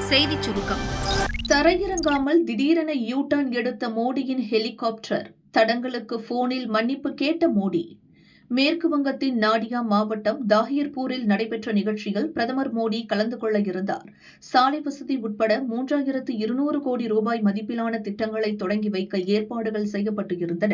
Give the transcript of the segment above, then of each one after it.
செய்திச் சுருக்கம். தரையிறங்காமல் திடீரென யூ டர்ன் எடுத்த மோடியின் ஹெலிகாப்டர். தடங்களுக்கு போனில் மன்னிப்பு கேட்ட மோடி. மேற்கு வங்கத்தின் நாடியா மாவட்டம் தாஹிர்பூரில் நடைபெற்ற நிகழ்ச்சியில் பிரதமர் மோடி கலந்து கொள்ள இருந்தார். சாலை வசதி உட்பட 3200 கோடி ரூபாய் மதிப்பிலான திட்டங்களை தொடங்கி வைக்க ஏற்பாடுகள் செய்யப்பட்டு இருந்தன.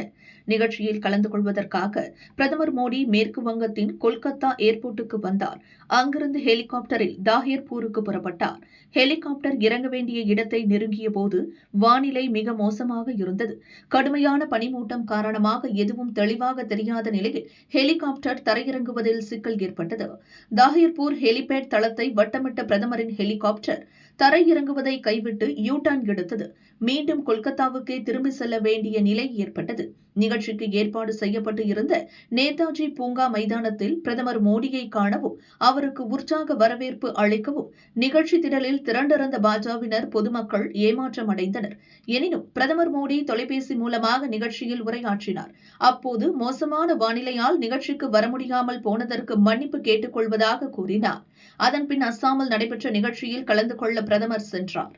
நிகழ்ச்சியில் கலந்து கொள்வதற்காக பிரதமர் மோடி மேற்கு வங்கத்தின் கொல்கத்தா ஏர்போர்ட்டுக்கு வந்தார். அங்கிருந்து ஹெலிகாப்டரில் தாஹிர்பூருக்கு புறப்பட்டார். ஹெலிகாப்டர் இறங்க வேண்டிய இடத்தை நெருங்கிய போது வானிலை மிக மோசமாக இருந்தது. கடுமையான பனிமூட்டம் காரணமாக எதுவும் தெளிவாக தெரியாத நிலையில் ஹெலிகாப்டர் தரையிறங்குவதில் சிக்கல் ஏற்பட்டது. தாஹிர்பூர் ஹெலிபேட் தளத்தை வட்டமிட்ட பிரதமரின் ஹெலிகாப்டர் தரையிறங்குவதை கைவிட்டு யூ டர்ன் எடுத்தது. மீண்டும் கொல்கத்தாவுக்கே திரும்பி செல்ல வேண்டிய நிலை ஏற்பட்டது. நிகழ்ச்சிக்கு ஏற்பாடு செய்யப்பட்டு இருந்த நேதாஜி பூங்கா மைதானத்தில் பிரதமர் மோடியை காணவும் அவருக்கு உற்சாக வரவேற்பு அளிக்கவும் நிகழ்ச்சி திடலில் திரண்டிருந்த பாஜகவினர் பொதுமக்கள் ஏமாற்றம் அடைந்தனர். எனினும் பிரதமர் மோடி தொலைபேசி மூலமாக நிகழ்ச்சியில் உரையாற்றினார். அப்போது மோசமான வானிலையால் நிகழ்ச்சிக்கு வர முடியாமல் போனதற்கு மன்னிப்பு கேட்டுக் கொள்வதாக கூறினார். அதன்பின் அஸ்ஸாமில் நடைபெற்ற நிகழ்ச்சியில் கலந்து கொள்ள பிரதமர் சென்றார்.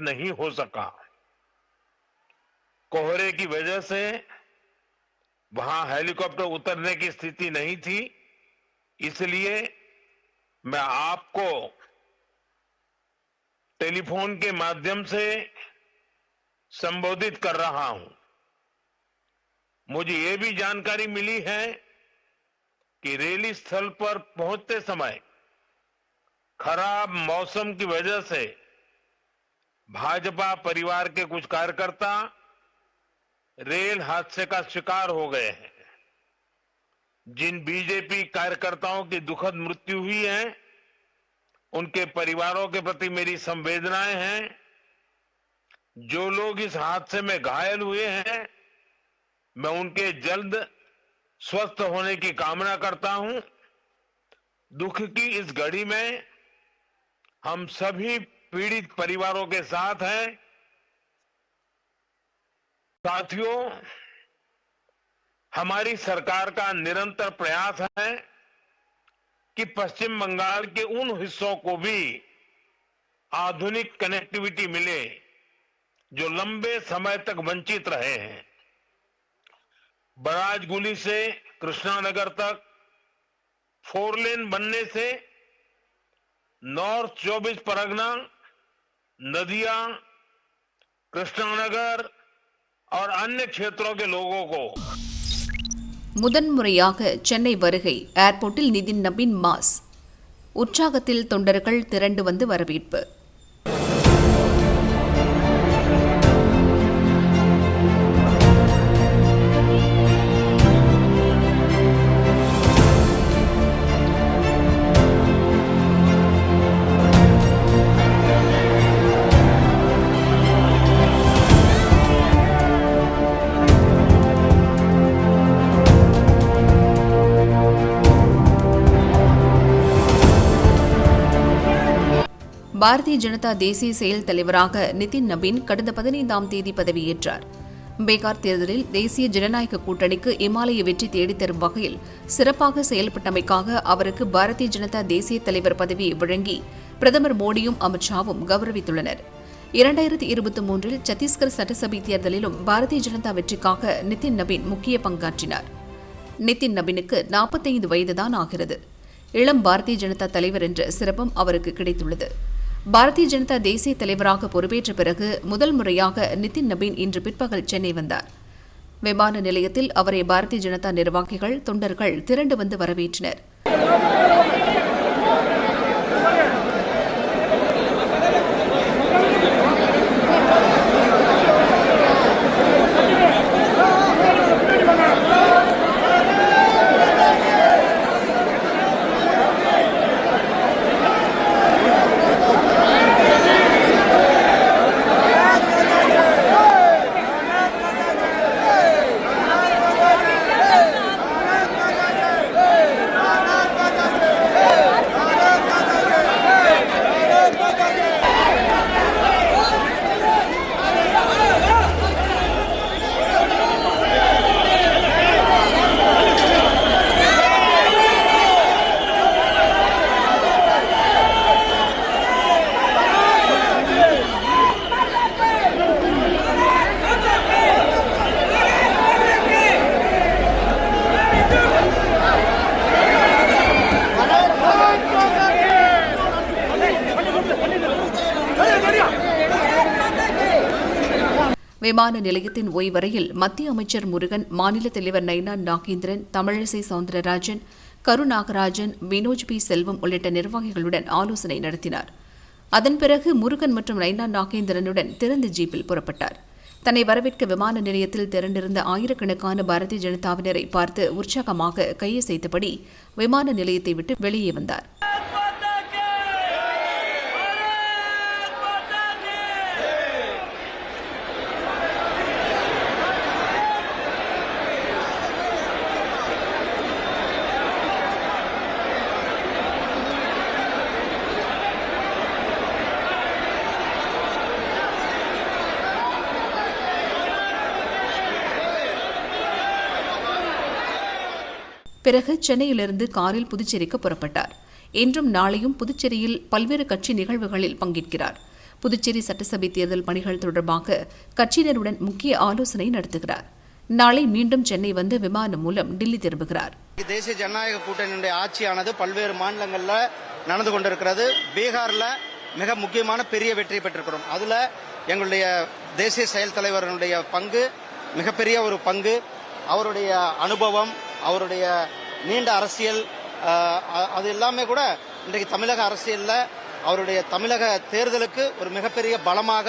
नहीं हो सका, कोहरे की वजह से वहां हेलीकॉप्टर उतरने की स्थिति नहीं थी, इसलिए मैं आपको टेलीफोन के माध्यम से संबोधित कर रहा हूं। मुझे ये भी जानकारी मिली है कि रैली स्थल पर पहुंचते समय खराब मौसम की वजह से भाजपा परिवार के कुछ कार्यकर्ता रेल हादसे का शिकार हो गए हैं। जिन बीजेपी कार्यकर्ताओं की दुखद मृत्यु हुई है, उनके परिवारों के प्रति मेरी संवेदनाएं हैं। जो लोग इस हादसे में घायल हुए हैं, मैं उनके जल्द स्वस्थ होने की कामना करता हूं। दुख की इस घड़ी में हम सभी पीड़ित परिवारों के साथ हैं। साथियों, हमारी सरकार का निरंतर प्रयास है कि पश्चिम बंगाल के उन हिस्सों को भी आधुनिक कनेक्टिविटी मिले जो लंबे समय तक वंचित रहे हैं। बराजगुली से कृष्णानगर तक 4 लेन बनने से नॉर्थ 24 परगना, नदिया, कृष्णानगर और अन्य क्षेत्रों के लोगों को முதன்முறையாக சென்னை வருகை. ஏர்போர்ட்டில் நிதின் நபீன் மாஸ். உற்சாகத்தில் தொண்டர்கள் திரண்டு வந்து வரவேற்பு. பாரதிய ஜனதா தேசிய செயல் தலைவராக நிதின் நபீன் கடந்த 15ஆம் தேதி பதவியேற்றார். பீகார் தேர்தலில் தேசிய ஜனநாயக கூட்டணிக்கு இமாலய வெற்றி தேடித்தரும் வகையில் சிறப்பாக செயல்பட்டமைக்காக அவருக்கு பாரதிய ஜனதா தேசிய தலைவர் பதவியை வழங்கி பிரதமர் மோடியும் அமித்ஷாவும் கௌரவித்துள்ளனர். 2023இல் சத்தீஸ்கர் சட்டசபை தேர்தலிலும் பாரதிய ஜனதா வெற்றிக்காக நிதின் நபீன் முக்கிய பங்காற்றினார். நிதின் நபீனுக்கு 45 வயதுதான் ஆகிறது. இளம் பாரதிய ஜனதா தலைவர் என்ற சிறப்பும் அவருக்கு கிடைத்துள்ளது. பாரதிய ஜனதா தேசிய தலைவராக பொறுப்பேற்ற பிறகு முதல் முறையாக நிதின் நபீன் இன்று பிற்பகல் சென்னை வந்தார். விமான நிலையத்தில் அவரை பாரதிய ஜனதா நிர்வாகிகள், தொண்டர்கள் திரண்டு வந்து வரவேற்றனர். விமான நிலையத்தின் ஓய்வறையில் மத்திய அமைச்சர் முருகன், மாநில தலைவர் நைனா நாகேந்திரன், தமிழிசை சவுந்தரராஜன், கருநாகராஜன், வினோஜ் பி செல்வம் உள்ளிட்ட நிர்வாகிகளுடன் ஆலோசனை நடத்தினார். அதன் பிறகு முருகன் மற்றும் நைனா நாகேந்திரனுடன் திறந்த ஜீப்பில் புறப்பட்டார். தன்னை வரவேற்க விமான நிலையத்தில் திரண்டிருந்த ஆயிரக்கணக்கான பாரதிய ஜனதாவினரை பார்த்து உற்சாகமாக கையசைத்தபடி விமான நிலையத்தை விட்டு வெளியே வந்தார். பிறகு சென்னையிலிருந்து காரில் புதுச்சேரிக்கு புறப்பட்டார். இன்றும் நாளையும் புதுச்சேரியில் பல்வேறு கட்சி நிகழ்வுகளில் பங்கேற்கிறார். புதுச்சேரி சட்டசபை தேர்தல் பணிகள் தொடர்பாக கட்சியினருடன் முக்கிய ஆலோசனை நடத்துகிறார். நாளை மீண்டும் சென்னை வந்து விமானம் மூலம் டில்லி திரும்புகிறார். தேசிய ஜனநாயக கூட்டணியுடைய ஆட்சியானது பல்வேறு மாநிலங்களில் நடந்து கொண்டிருக்கிறது. பீகார்ல மிக முக்கியமான பெரிய வெற்றி பெற்றிருக்கிறோம். அதுல எங்களுடைய தேசிய செயல் தலைவருடைய பங்கு மிகப்பெரிய ஒரு பங்கு. அவருடைய அனுபவம், அவருடைய நீண்ட அரசியல், அது எல்லாமே கூட இன்றைக்கு தமிழக அரசியல்ல அவருடைய தமிழக தேர்தலுக்கு ஒரு மிகப்பெரிய பலமாக,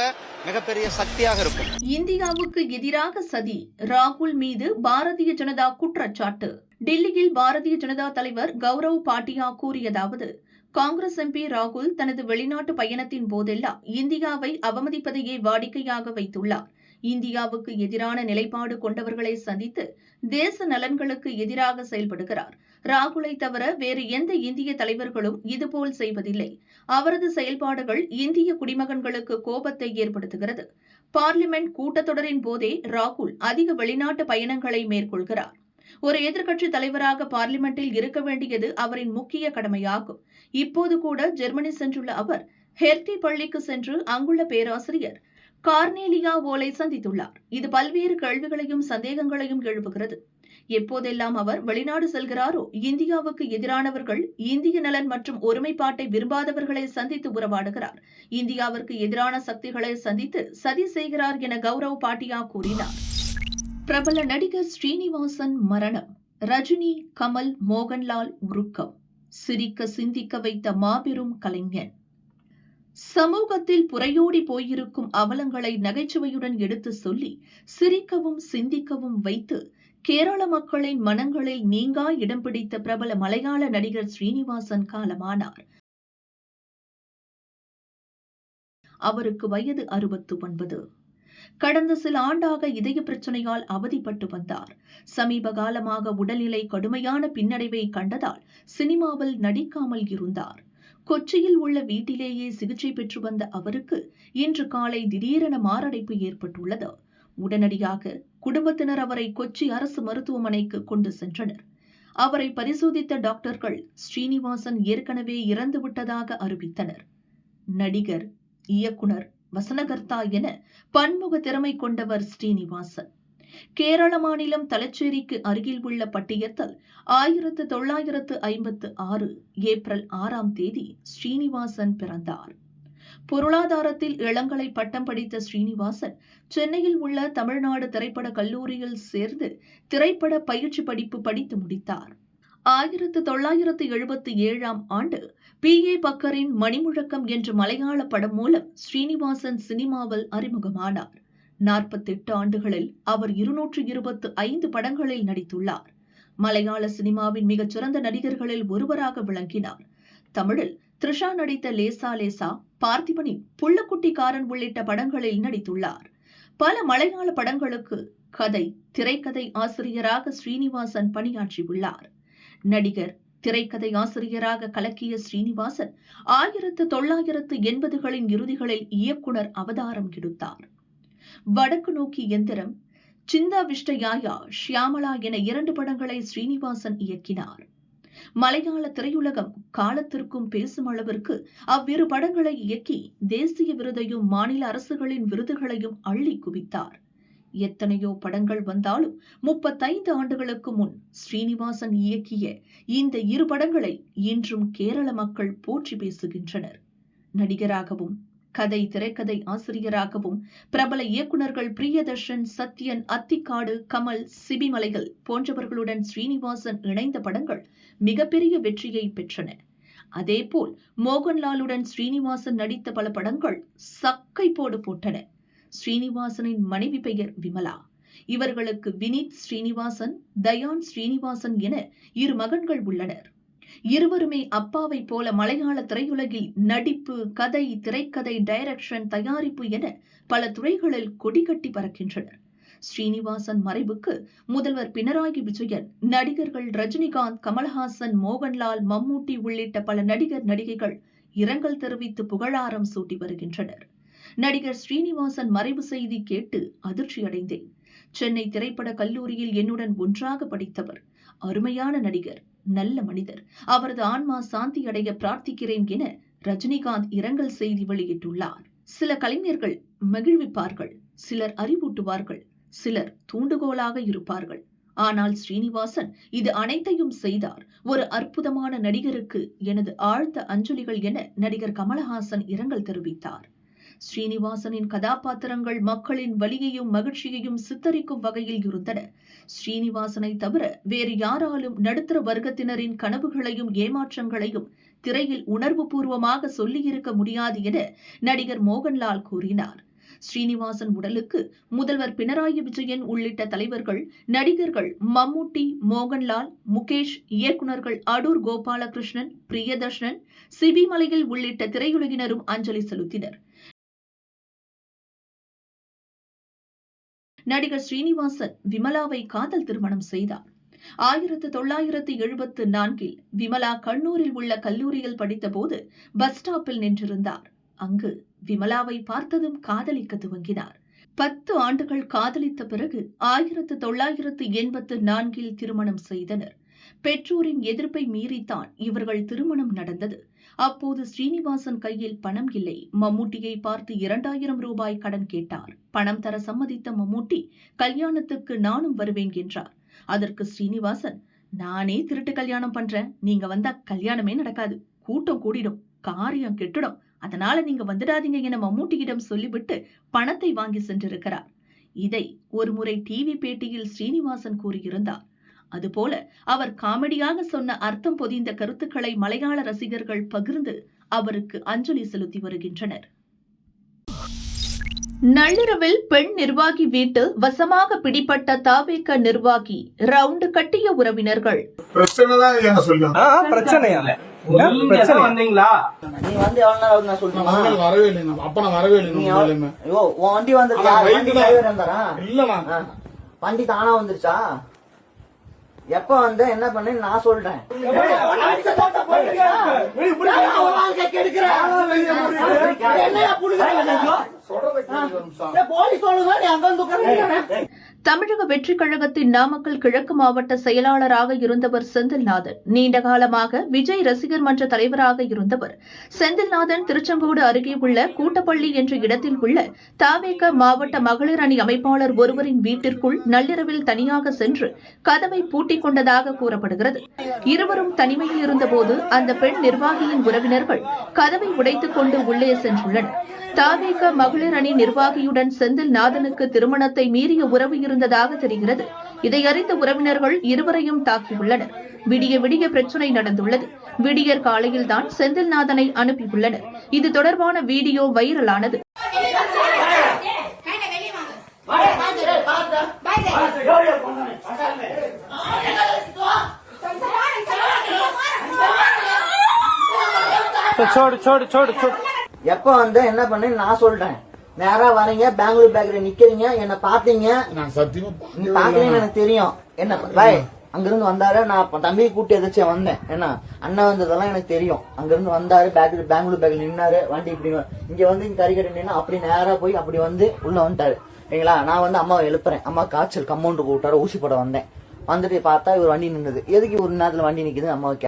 மிகப்பெரிய சக்தியாக இருக்கும். இந்தியாவுக்கு எதிராக சதி, ராகுல் மீது பாரதிய ஜனதா குற்றச்சாட்டு. டில்லியில் பாரதிய ஜனதா தலைவர் கௌரவ் பாட்டியா கூறியதாவது: காங்கிரஸ் எம்பி ராகுல் தனது வெளிநாட்டு பயணத்தின் போதெல்லாம் இந்தியாவை அவமதிப்பதையே வாடிக்கையாக வைத்துள்ளார். இந்தியாவுக்கு எதிரான நிலைப்பாடு கொண்டவர்களை சந்தித்து தேச நலன்களுக்கு எதிராக செயல்படுகிறார். ராகுலை தவிர வேறு எந்த இந்திய தலைவர்களும் இதுபோல் செய்வதில்லை. அவரது செயல்பாடுகள் இந்திய குடிமகன்களுக்கு கோபத்தை ஏற்படுத்துகிறது. பார்லிமென்ட் கூட்டத்தொடரின் போதே ராகுல் அதிக வெளிநாட்டு பயணங்களை மேற்கொள்கிறார். ஒரு எதிர்க்கட்சி தலைவராக பார்லிமெண்டில் இருக்க வேண்டியது அவரின் முக்கிய கடமையாகும். இப்போது கூட ஜெர்மனி சென்றுள்ள அவர் ஹெர்டி பள்ளிக்கு சென்று அங்குள்ள பேராசிரியர் கார்னேலியா ஓலை சந்தித்துள்ளார். இது பல்வேறு கேள்விகளையும் சந்தேகங்களையும் எழுப்புகிறது. எப்போதெல்லாம் அவர் வெளிநாடு செல்கிறாரோ இந்தியாவுக்கு எதிரானவர்கள், இந்திய நலன் மற்றும் ஒருமைப்பாட்டை விரும்பாதவர்களை சந்தித்து உறவாடுகிறார். இந்தியாவிற்கு எதிரான சக்திகளை சந்தித்து சதி செய்கிறார் என கௌரவ் பாட்டியா கூறினார். பிரபல நடிகர் ஸ்ரீனிவாசன் மரணம். ரஜினி, கமல், மோகன்லால் உருக்கம். சிரிக்க சிந்திக்க வைத்த மாபெரும் கலைஞன். சமூகத்தில் புரையோடி போயிருக்கும் அவலங்களை நகைச்சுவையுடன் எடுத்து சொல்லி சிரிக்கவும் சிந்திக்கவும் வைத்து கேரள மக்களின் மனங்களில் நீங்கா இடம் பிடித்த பிரபல மலையாள நடிகர் ஸ்ரீனிவாசன் காலமானார். அவருக்கு வயது 69. கடந்த சில ஆண்டாக இதய பிரச்சனையால் அவதிப்பட்டு வந்தார். சமீப காலமாக உடல்நிலை கடுமையான பின்னடைவை கண்டதால் சினிமாவில் நடிக்காமல் இருந்தார். கொச்சியில் உள்ள வீட்டிலேயே சிகிச்சை பெற்று வந்த அவருக்கு இன்று காலை திடீரென மாரடைப்பு ஏற்பட்டுள்ளது. உடனடியாக குடும்பத்தினர் அவரை கொச்சி அரசு மருத்துவமனைக்கு கொண்டு சென்றனர். அவரை பரிசோதித்த டாக்டர்கள் ஸ்ரீனிவாசன் ஏற்கனவே இறந்துவிட்டதாக அறிவித்தனர். நடிகர், இயக்குனர், வசனகர்த்தா என பன்முக திறமை கொண்டவர் ஸ்ரீனிவாசன். கேரள மாநிலம் தலச்சேரிக்கு அருகில் உள்ள பட்டியத்தில் 1956 ஏப்ரல் 6ஆம் தேதி ஸ்ரீனிவாசன் பிறந்தார். பொருளாதாரத்தில் இளங்கலை பட்டம் படித்த ஸ்ரீனிவாசன் சென்னையில் உள்ள தமிழ்நாடு திரைப்பட கல்லூரியில் சேர்ந்து திரைப்பட பயிற்சி படிப்பு படித்து முடித்தார். 1977ஆம் ஆண்டு P.A. பக்கரின் மணிமுழக்கம் என்ற மலையாள படம் மூலம் ஸ்ரீனிவாசன் சினிமாவில் அறிமுகமானார். 48 ஆண்டுகளில் அவர் 225 படங்களில் நடித்துள்ளார். மலையாள சினிமாவின் மிகச்சிறந்த நடிகர்களில் ஒருவராக விளங்கினார். தமிழில் த்ரிஷா நடித்த லேசா லேசா, பார்த்திபனின் புள்ளக்குட்டிக்காரன் உள்ளிட்ட படங்களில் நடித்துள்ளார். பல மலையாள படங்களுக்கு கதை, திரைக்கதை ஆசிரியராக ஸ்ரீனிவாசன் பணியாற்றியுள்ளார். நடிகர், திரைக்கதை ஆசிரியராக கலக்கிய ஸ்ரீனிவாசன் 1980களின் இறுதிகளில் இயக்குனர் அவதாரம் எடுத்தார். வடக்கு நோக்கி எந்திரம், சிந்தா விஷ்டயாயா, ஷியாமலா என 2 படங்களை ஸ்ரீனிவாசன் இயக்கினார். மலையாள திரையுலகம் காலத்திற்கும் பேசும் அளவிற்கு அவ்விரு படங்களை இயக்கி தேசிய விருதையும் மாநில அரசுகளின் விருதுகளையும் அள்ளி குவித்தார். எத்தனையோ படங்கள் வந்தாலும் 35 ஆண்டுகளுக்கு முன் ஸ்ரீனிவாசன் இயக்கிய இந்த 2 படங்களை இன்றும் கேரள மக்கள் போற்றி பேசுகின்றனர். நடிகராகவும் கதை திரைக்கதை ஆசிரியராகவும் பிரபல இயக்குநர்கள் பிரியதர்ஷன், சத்யன், அத்திக்காடு, கமல், சிபிமலைகள் போன்றவர்களுடன் ஸ்ரீனிவாசன் இணைந்த படங்கள் மிகப்பெரிய வெற்றியை பெற்றன. அதேபோல் மோகன்லாலுடன் ஸ்ரீனிவாசன் நடித்த பல படங்கள் சக்கை போடு போட்டன. ஸ்ரீனிவாசனின் மனைவி பெயர் விமலா. இவர்களுக்கு வினித் ஸ்ரீனிவாசன், தயான் ஸ்ரீனிவாசன் என 2 மகன்கள் உள்ளனர். இருவருமே அப்பாவை போல மலையாள திரையுலகில் நடிப்பு, கதை, திரைக்கதை, டைரக்ஷன், தயாரிப்பு என பல துறைகளில் கொடிகட்டி பறக்கின்றனர். ஸ்ரீனிவாசன் மறைவுக்கு முதல்வர் பினராயி விஜயன், நடிகர்கள் ரஜினிகாந்த், கமல்ஹாசன், மோகன்லால், மம்மூட்டி உள்ளிட்ட பல நடிகர் நடிகைகள் இரங்கல் தெரிவித்து புகழாரம் சூட்டி வருகின்றனர். நடிகர் ஸ்ரீனிவாசன் மறைவு செய்தி கேட்டு அதிர்ச்சியடைந்தேன். சென்னை திரைப்பட கல்லூரியில் என்னுடன் ஒன்றாக படித்தவர். அருமையான நடிகர், நல்ல மனிதர். அவரது ஆன்மா சாந்தி அடைய பிரார்த்திக்கிறேன் என ரஜினிகாந்த் இரங்கல் செய்தி வெளியிட்டுள்ளார். சில கலைஞர்கள் மகிழ்விப்பார்கள், சிலர் அறிவூட்டுவார்கள், சிலர் தூண்டுகோலாக இருப்பார்கள். ஆனால் ஸ்ரீனிவாசன் இது அனைத்தையும் செய்தார். ஒரு அற்புதமான நடிகருக்கு எனது ஆழ்ந்த அஞ்சலிகள் என நடிகர் கமல்ஹாசன் இரங்கல் தெரிவித்தார். ஸ்ரீனிவாசனின் கதாபாத்திரங்கள் மக்களின் வலியையும் மகிழ்ச்சியையும் சித்தரிக்கும் வகையில் இருந்தன. ஸ்ரீனிவாசனை தவிர வேறு யாராலும் நடுத்தர வர்க்கத்தினரின் கனவுகளையும் ஏமாற்றங்களையும் திரையில் உணர்வு பூர்வமாக சொல்லியிருக்க முடியாது என நடிகர் மோகன்லால் கூறினார். ஸ்ரீனிவாசன் உடலுக்கு முதல்வர் பினராயி விஜயன் உள்ளிட்ட தலைவர்கள், நடிகர்கள் மம்மூட்டி, மோகன்லால், முகேஷ், இயக்குநர்கள் அடூர் கோபாலகிருஷ்ணன், பிரியதர்ஷன், சிபிமலையில் உள்ளிட்ட திரையுலகினரும் அஞ்சலி செலுத்தினர். நடிகர் ஸ்ரீனிவாசன் விமலாவை காதல் திருமணம் செய்தார். 1974 விமலா கண்ணூரில் உள்ள கல்லூரியில் படித்தபோது பஸ் ஸ்டாப்பில் நின்றிருந்தார். அங்கு விமலாவை பார்த்ததும் காதலிக்க துவங்கினார். 10 ஆண்டுகள் காதலித்த பிறகு 1984 திருமணம் செய்தனர். பெற்றோரின் எதிர்ப்பை மீறித்தான் இவர்கள் திருமணம் நடந்தது. அப்போது ஸ்ரீனிவாசன் கையில் பணம் இல்லை. மம்மூட்டியை பார்த்து 2000 ரூபாய் கடன் கேட்டார். பணம் தர சம்மதித்த மம்மூட்டி, கல்யாணத்துக்கு நானும் வருவேன் என்றார். அதற்கு ஸ்ரீனிவாசன், நானே திருட்டு கல்யாணம் பண்றேன், நீங்க வந்தா கல்யாணமே நடக்காது, கூட்டம் கூடிடும், காரியம் கெட்டுடும், அதனால நீங்க வந்துடாதீங்க என மம்மூட்டியிடம் சொல்லிவிட்டு பணத்தை வாங்கி சென்றிருக்கிறார். இதை ஒருமுறை டிவி பேட்டியில் ஸ்ரீனிவாசன் கூறியிருந்தார். அதுபோல அவர் காமெடியாக சொன்ன அர்த்தம் பொதிந்த கருத்துக்களை மலையாள ரசிகர்கள் பகிர்ந்து அவருக்கு அஞ்சலி செலுத்தி வருகின்றனர். நள்ளிரவில் பெண் நிர்வாகி வீட்டில் வசமாக பிடிபட்ட தவேக நிர்வாகி, ரவுண்டு கட்டிய உறவினர்கள். வண்டி தானா வந்துருச்சா? எப்ப வந்த என்ன பண்ண நான் சொல்றேன். தமிழக வெற்றி கழகத்தின் நாமக்கல் கிழக்கு மாவட்ட செயலாளராக இருந்தவர் செந்தில்நாதன். நீண்ட காலமாக விஜய் ரசிகர் மன்ற தலைவராக இருந்தவர். செந்தில்நாதன் திருச்செங்கோடு அருகே உள்ள கூட்டப்பள்ளி என்ற இடத்தில் உள்ள தவேக மாவட்ட மகளிர் அணி அமைப்பாளர் ஒருவரின் வீட்டிற்குள் நள்ளிரவில் தனியாக சென்று கதவை பூட்டிக் கொண்டதாக கூறப்படுகிறது. இருவரும் தனிமையில் இருந்தபோது அந்த பெண் நிர்வாகியின் உறவினர்கள் கதவை உடைத்துக் கொண்டு உள்ளே சென்றுள்ளனர். தவேக மகளிர் அணி நிர்வாகியுடன் செந்தில்நாதனுக்கு திருமணத்தை மீறிய உறவு இருந்ததாக தெரிகிறது. இதை அறிந்த உறவினர்கள் இருவரையும் தாக்கியுள்ளனர். விடிய விடிய பிரச்சனை நடந்துள்ளது. விடியற் காலையில்தான் செந்தில்நாதனை அனுப்பியுள்ளனர். இது தொடர்பான வீடியோ வைரலானது. எப்ப வந்த என்ன பண்ண நான் சொல்றேன். நேரா வரீங்க, பெங்களூர் பேக்கரி நிக்கிறீங்க, என்ன பாத்தீங்க, பாக்கலன்னு எனக்கு தெரியும். என்ன பாய் அங்கிருந்து வந்தாரு, நான் தம்பி கூட்டி எதாச்சும் வந்தேன். என்ன அண்ணன் வந்ததெல்லாம் எனக்கு தெரியும். அங்கிருந்து வந்தாரு, பெங்களூர் பேக்கரி நின்னாரு, வண்டி இப்படி இங்க வந்து கறிக்கடை நின்னா அப்படி நேரா போய் அப்படி வந்து உள்ள வந்துட்டாரு. சரிங்களா? நான் வந்து அம்மாவை எழுப்புறேன். அம்மா காய்ச்சல் கம்பவுண்ட் கூப்பிட்டாரு, ஊசி போட வந்தேன். வந்துட்டு பார்த்தா இவர் வண்டி நின்னுது. எதுக்கு ஒரு நேரத்துல வண்டி நிக்குது அம்மாவுக்கு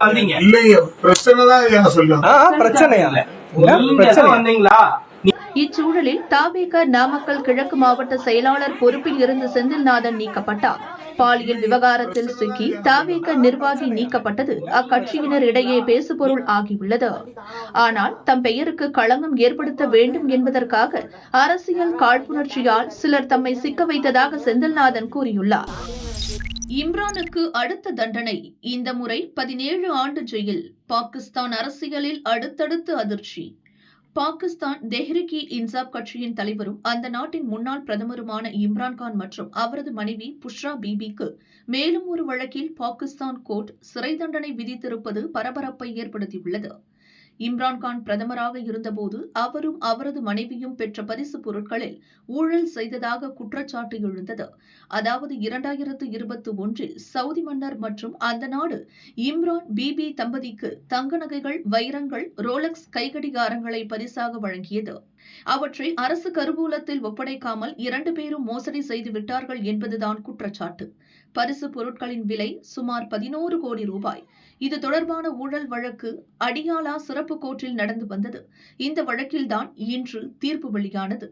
இச்சூழலில் தவேக நாமக்கல் கிழக்கு மாவட்ட செயலாளர் பொறுப்பில் இருந்து செந்தில்நாதன் நீக்கப்பட்டார். பாலியல் விவகாரத்தில் சிக்கி தவிக நிர்வாகி நீக்கப்பட்டது அக்கட்சியினர் இடையே பேசுபொருள் ஆகியுள்ளது. ஆனால் தம் பெயருக்கு களங்கம் ஏற்படுத்த வேண்டும் என்பதற்காக அரசியல் காழ்ப்புணர்ச்சியால் சிலர் தம்மை சிக்க வைத்ததாக செந்தில்நாதன் கூறியுள்ளார். இம்ரானுக்கு அடுத்த தண்டனை, இந்த முறை 17 ஆண்டு ஜெயில். பாகிஸ்தான் அரசியலில் அடுத்தடுத்து அதிர்ச்சி. பாகிஸ்தான் தெஹ்ரிக்-இ-இன்சாப் கட்சியின் தலைவரும் அந்த நாட்டின் முன்னாள் பிரதமருமான இம்ரான்கான் மற்றும் அவரது மனைவி புஷ்ரா பீபிக்கு மேலும் ஒரு வழக்கில் பாகிஸ்தான் கோர்ட் சிறை தண்டனை விதித்திருப்பது பரபரப்பை ஏற்படுத்தியுள்ளது. இம்ரான்கான் பிரதமராக இருந்தபோது அவரும் அவரது மனைவியும் பெற்ற பரிசு பொருட்களில் ஊழல் செய்ததாக குற்றச்சாட்டு எழுந்தது. அதாவது 2021இல் சவுதி மன்னர் மற்றும் அந்த நாடு இம்ரான் பீபி தம்பதிக்கு தங்க நகைகள், வைரங்கள், ரோலக்ஸ் கைகடிகாரங்களை பரிசாக வழங்கியது. அவற்றை அரசு கருவூலத்தில் ஒப்படைக்காமல் 2 பேரும் மோசடி செய்து விட்டார்கள் என்பதுதான் குற்றச்சாட்டு. பரிசு பொருட்களின் விலை சுமார் 11 கோடி ரூபாய். இது தொடர்பான ஊழல் வழக்கு அடியாலா சிறப்பு கோர்ட்டில் நடந்து வந்தது. இந்த வழக்கில்தான் இன்று தீர்ப்பு வெளியானது.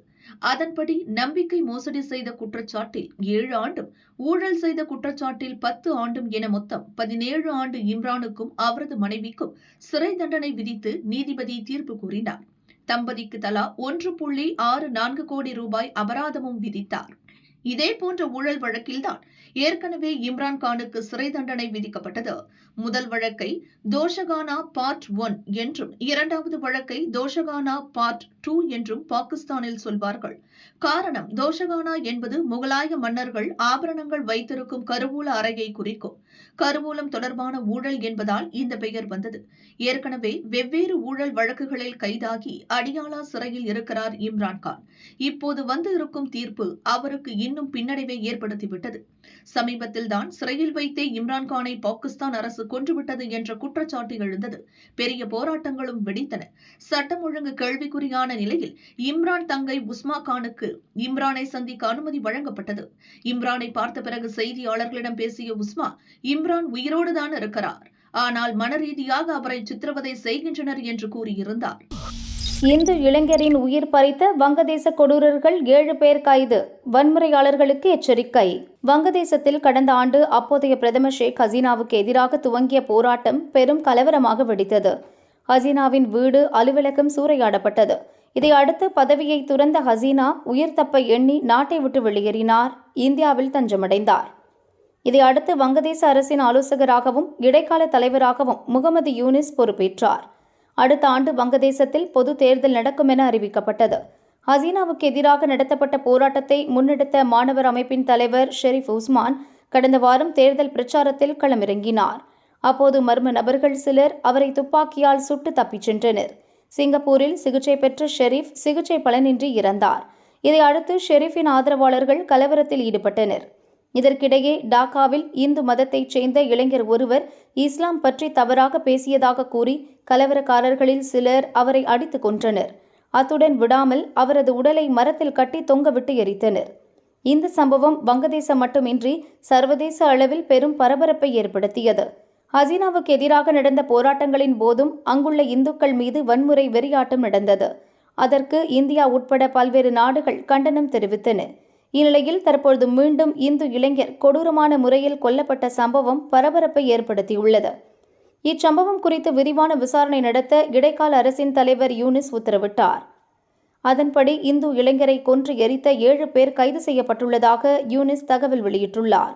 அதன்படி நம்பிக்கை மோசடி செய்த குற்றச்சாட்டில் 7 ஆண்டும், ஊழல் செய்த குற்றச்சாட்டில் 10 ஆண்டும் என மொத்தம் 17 ஆண்டு இம்ரானுக்கும் அவரது மனைவிக்கும் சிறை தண்டனை விதித்து நீதிபதி தீர்ப்பு கூறினார். தம்பதிக்கு தலா 1.64 கோடி ரூபாய் அபராதமும் விதித்தார். இதேபோன்ற ஊழல் வழக்கில்தான் ஏற்கனவே இம்ரான்கானுக்கு சிறை தண்டனை விதிக்கப்பட்டது. முதல் வழக்கை தோஷகானா பார்ட் 1 என்றும், இரண்டாவது வழக்கை தோஷகானா பார்ட் 2 என்றும் பாகிஸ்தானில் சொல்வார்கள். காரணம், தோஷகானா என்பது முகலாய மன்னர்கள் ஆபரணங்கள் வைத்திருக்கும் கருவூல அறையை குறிக்கும். கருவூலம் தொடர்பான ஊழல் என்பதால் இந்த பெயர் வந்தது. ஏற்கனவே வெவ்வேறு ஊழல் வழக்குகளில் கைதாகி அடியாலா சிறையில் இருக்கிறார் இம்ரான்கான். இப்போது வந்து இருக்கும் தீர்ப்பு அவருக்கு இன்னும் பின்னடைவை ஏற்படுத்திவிட்டது. சமீபத்தில் தான் சிறையில் வைத்தே இம்ரான்கானை பாகிஸ்தான் அரசு கொன்றுவிட்டது என்ற குற்றச்சாட்டு எழுந்தது. பெரிய போராட்டங்களும் வெடித்தன. சட்டம் ஒழுங்கு கேள்விக்குறியான நிலையில் இம்ரான் தங்கை உஸ்மா கானுக்கு இம்ரானை சந்திக்க அனுமதி வழங்கப்பட்டது. இம்ரானை பார்த்த பிறகு செய்தியாளர்களிடம் பேசிய உஸ்மா, இம்ரான் உயிரோடுதான் இருக்கிறார், ஆனால் மனரீதியாக அவரை சித்திரவதை செய்கின்றனர் என்று கூறியிருந்தார். இந்து இளைஞரின் உயிர் பறித்த வங்கதேச கொடூரர்கள் 7 பேர் கைது. வன்முறையாளர்களுக்கு எச்சரிக்கை. வங்கதேசத்தில் கடந்த ஆண்டு அப்போதைய பிரதமர் ஷேக் ஹசீனாவுக்கு எதிராக துவங்கிய போராட்டம் பெரும் கலவரமாக வெடித்தது. ஹசீனாவின் வீடு, அலுவலகம் சூறையாடப்பட்டது. இதை அடுத்து பதவியை துறந்த ஹசீனா உயிர் தப்ப எண்ணி நாட்டை விட்டு வெளியேறினார். இந்தியாவில் தஞ்சமடைந்தார். இதை அடுத்து வங்கதேச அரசின் ஆலோசகராகவும் இடைக்கால தலைவராகவும் முகமது யூனிஸ் பொறுப்பேற்றார். அடுத்த ஆண்டு வங்கதேசத்தில் பொது தேர்தல் நடக்கும் என அறிவிக்கப்பட்டது. ஹசீனாவுக்கு எதிராக நடத்தப்பட்ட போராட்டத்தை முன்னெடுத்த மாணவர் அமைப்பின் தலைவர் ஷெரீப் உஸ்மான் கடந்த வாரம் தேர்தல் பிரச்சாரத்தில் களமிறங்கினார். அப்போது மர்ம நபர்கள் சிலர் அவரை துப்பாக்கியால் சுட்டு தப்பிச் சென்றனர். சிங்கப்பூரில் சிகிச்சை பெற்ற ஷெரீப் சிகிச்சை பலனின்றி இறந்தார். இதை அடுத்து ஷெரீஃபின் ஆதரவாளர்கள் கலவரத்தில் ஈடுபட்டனர். இதற்கிடையே டாக்காவில் இந்து மதத்தைச் சேர்ந்த இளைஞர் ஒருவர் இஸ்லாம் பற்றி தவறாக பேசியதாக கூறி கலவரக்காரர்களில் சிலர் அவரை அடித்துக் கொன்றனர். அத்துடன் விடாமல் அவரது உடலை மரத்தில் கட்டி தொங்கவிட்டு எரித்தனர். இந்த சம்பவம் வங்கதேசம் மட்டுமின்றி சர்வதேச அளவில் பெரும் பரபரப்பை ஏற்படுத்தியது. ஹசீனாவுக்கு எதிராக நடந்த போராட்டங்களின் போதும் அங்குள்ள இந்துக்கள் மீது வன்முறை வெறியாட்டம் நடந்தது. அதற்கு இந்தியா உட்பட பல்வேறு நாடுகள் கண்டனம் தெரிவித்தன. இந்நிலையில் தற்பொழுது மீண்டும் இந்து இளைஞர் கொடூரமான முறையில் கொல்லப்பட்ட சம்பவம் பரபரப்பை ஏற்படுத்தியுள்ளது. இச்சம்பவம் குறித்து விரிவான விசாரணை நடத்த இடைக்கால அரசின் தலைவர் யூனிஸ் உத்தரவிட்டார். அதன்படி இந்து இளைஞரை கொன்று எரித்த 7 பேர் கைது செய்யப்பட்டுள்ளதாக யூனிஸ் தகவல் வெளியிட்டுள்ளார்.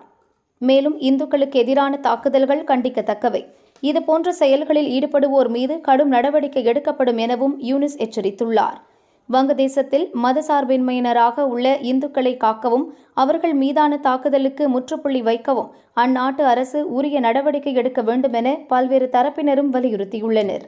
மேலும் இந்துக்களுக்கு எதிரான தாக்குதல்கள் கண்டிக்கத்தக்கவை. இதுபோன்ற செயல்களில் ஈடுபடுவோர் மீது கடும் நடவடிக்கை எடுக்கப்படும் எனவும் யூனிஸ் எச்சரித்துள்ளார். வங்கதேசத்தில் மதசார்பின்மையினராக உள்ள இந்துக்களை காக்கவும் அவர்கள் மீதான தாக்குதலுக்கு முற்றுப்புள்ளி வைக்கவும் அந்நாட்டு அரசு உரிய நடவடிக்கை எடுக்க வேண்டும் என பல்வேறு தரப்பினரும் வலியுறுத்தியுள்ளனர்.